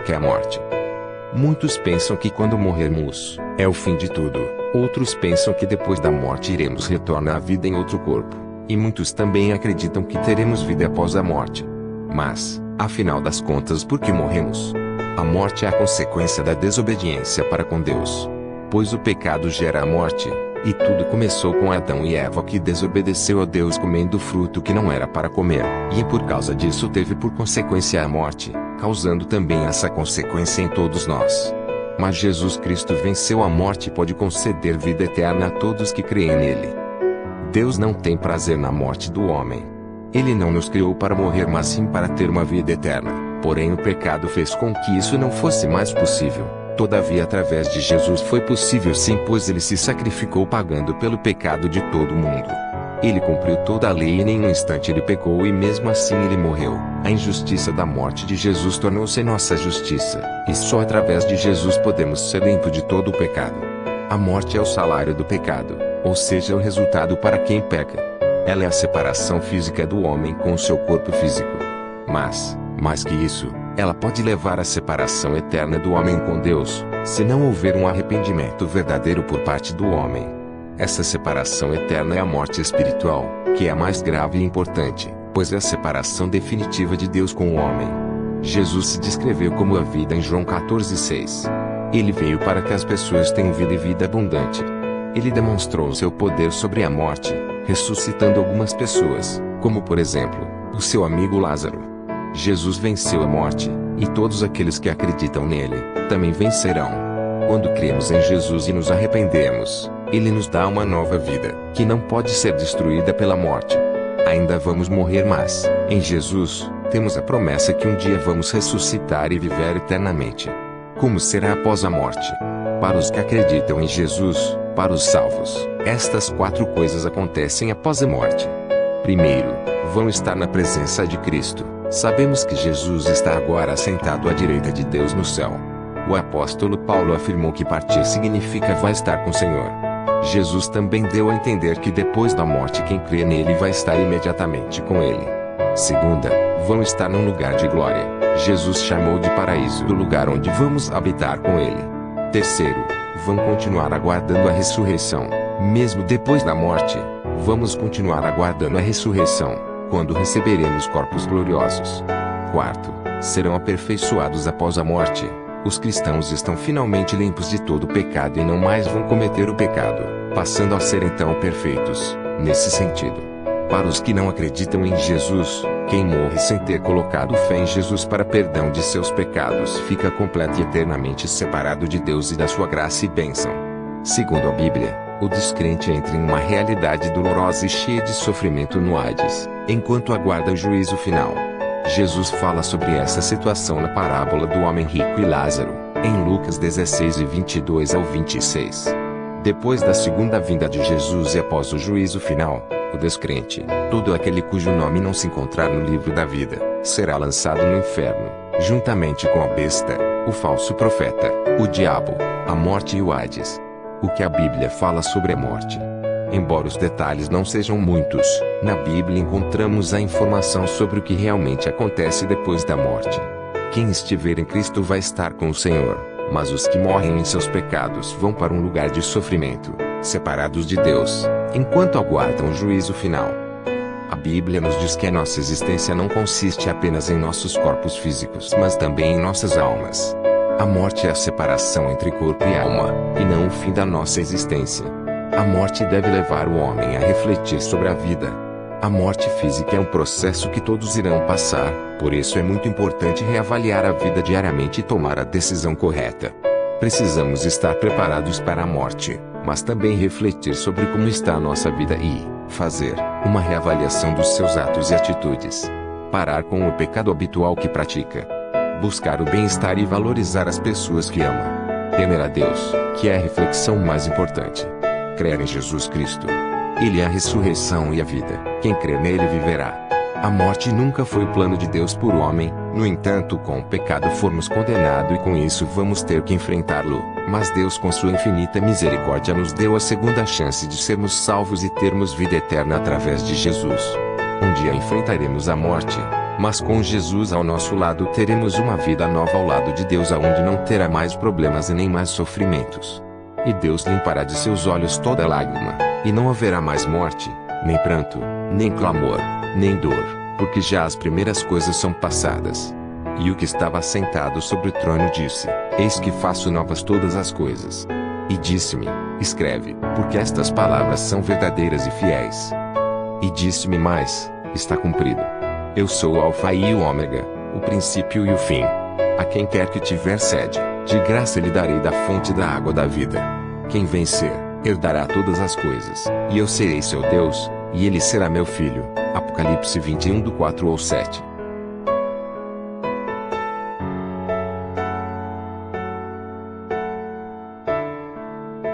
que é a morte. Muitos pensam que quando morrermos, é o fim de tudo. Outros pensam que depois da morte iremos retornar à vida em outro corpo. E muitos também acreditam que teremos vida após a morte. Mas, afinal das contas, por que morremos? A morte é a consequência da desobediência para com Deus. Pois o pecado gera a morte. E tudo começou com Adão e Eva, que desobedeceu a Deus comendo o fruto que não era para comer. E por causa disso teve por consequência a morte, causando também essa consequência em todos nós. Mas Jesus Cristo venceu a morte e pode conceder vida eterna a todos que creem nele. Deus não tem prazer na morte do homem. Ele não nos criou para morrer, mas sim para ter uma vida eterna. Porém o pecado fez com que isso não fosse mais possível. Todavia, através de Jesus foi possível sim, pois ele se sacrificou pagando pelo pecado de todo mundo. Ele cumpriu toda a lei e em nenhum instante ele pecou e mesmo assim ele morreu. A injustiça da morte de Jesus tornou-se nossa justiça, e só através de Jesus podemos ser limpos de todo o pecado. A morte é o salário do pecado, ou seja, o resultado para quem peca. Ela é a separação física do homem com o seu corpo físico. Mas, mais que isso, ela pode levar à separação eterna do homem com Deus, se não houver um arrependimento verdadeiro por parte do homem. Essa separação eterna é a morte espiritual, que é a mais grave e importante, pois é a separação definitiva de Deus com o homem. Jesus se descreveu como a vida em João 14,6. Ele veio para que as pessoas tenham vida e vida abundante. Ele demonstrou o seu poder sobre a morte, ressuscitando algumas pessoas, como por exemplo, o seu amigo Lázaro. Jesus venceu a morte, e todos aqueles que acreditam nele, também vencerão. Quando cremos em Jesus e nos arrependemos, ele nos dá uma nova vida, que não pode ser destruída pela morte. Ainda vamos morrer, mas, em Jesus, temos a promessa que um dia vamos ressuscitar e viver eternamente. Como será após a morte? Para os que acreditam em Jesus, para os salvos, estas 4 coisas acontecem após a morte. Primeiro, vão estar na presença de Cristo. Sabemos que Jesus está agora assentado à direita de Deus no céu. O apóstolo Paulo afirmou que partir significa vai estar com o Senhor. Jesus também deu a entender que depois da morte quem crê nele vai estar imediatamente com ele. Segunda, vão estar num lugar de glória. Jesus chamou de paraíso o lugar onde vamos habitar com ele. Terceiro, vão continuar aguardando a ressurreição. Mesmo depois da morte, vamos continuar aguardando a ressurreição, quando receberemos corpos gloriosos. Quarto, serão aperfeiçoados após a morte. Os cristãos estão finalmente limpos de todo o pecado e não mais vão cometer o pecado, passando a ser então perfeitos, nesse sentido. Para os que não acreditam em Jesus, quem morre sem ter colocado fé em Jesus para perdão de seus pecados fica completo e eternamente separado de Deus e da sua graça e bênção. Segundo a Bíblia, o descrente entra em uma realidade dolorosa e cheia de sofrimento no Hades, enquanto aguarda o juízo final. Jesus fala sobre essa situação na parábola do homem rico e Lázaro, em Lucas 16:22-26. Depois da segunda vinda de Jesus e após o juízo final, o descrente, todo aquele cujo nome não se encontrar no livro da vida, será lançado no inferno, juntamente com a besta, o falso profeta, o diabo, a morte e o Hades. O que a Bíblia fala sobre a morte? Embora os detalhes não sejam muitos, na Bíblia encontramos a informação sobre o que realmente acontece depois da morte. Quem estiver em Cristo vai estar com o Senhor, mas os que morrem em seus pecados vão para um lugar de sofrimento, separados de Deus, enquanto aguardam o juízo final. A Bíblia nos diz que a nossa existência não consiste apenas em nossos corpos físicos, mas também em nossas almas. A morte é a separação entre corpo e alma, e não o fim da nossa existência. A morte deve levar o homem a refletir sobre a vida. A morte física é um processo que todos irão passar, por isso é muito importante reavaliar a vida diariamente e tomar a decisão correta. Precisamos estar preparados para a morte, mas também refletir sobre como está a nossa vida e fazer uma reavaliação dos seus atos e atitudes. Parar com o pecado habitual que pratica. Buscar o bem-estar e valorizar as pessoas que ama. Temer a Deus, que é a reflexão mais importante. Crer em Jesus Cristo. Ele é a ressurreição e a vida. Quem crer nele viverá. A morte nunca foi o plano de Deus por homem, no entanto, com o pecado fomos condenados e com isso vamos ter que enfrentá-lo. Mas Deus, com sua infinita misericórdia, nos deu a segunda chance de sermos salvos e termos vida eterna através de Jesus. Um dia enfrentaremos a morte, Mas com Jesus ao nosso lado teremos uma vida nova ao lado de Deus, aonde não terá mais problemas e nem mais sofrimentos. E Deus limpará de seus olhos toda lágrima, e não haverá mais morte, nem pranto, nem clamor, nem dor, porque já as primeiras coisas são passadas. E o que estava sentado sobre o trono disse: Eis que faço novas todas as coisas. E disse-me: Escreve, porque estas palavras são verdadeiras e fiéis. E disse-me mais: Está cumprido. Eu sou o Alfa e o Ômega, o princípio e o fim. A quem quer que tiver sede, de graça lhe darei da fonte da água da vida. Quem vencer, herdará todas as coisas, e eu serei seu Deus, e ele será meu filho. Apocalipse 21 do 4 ao 7.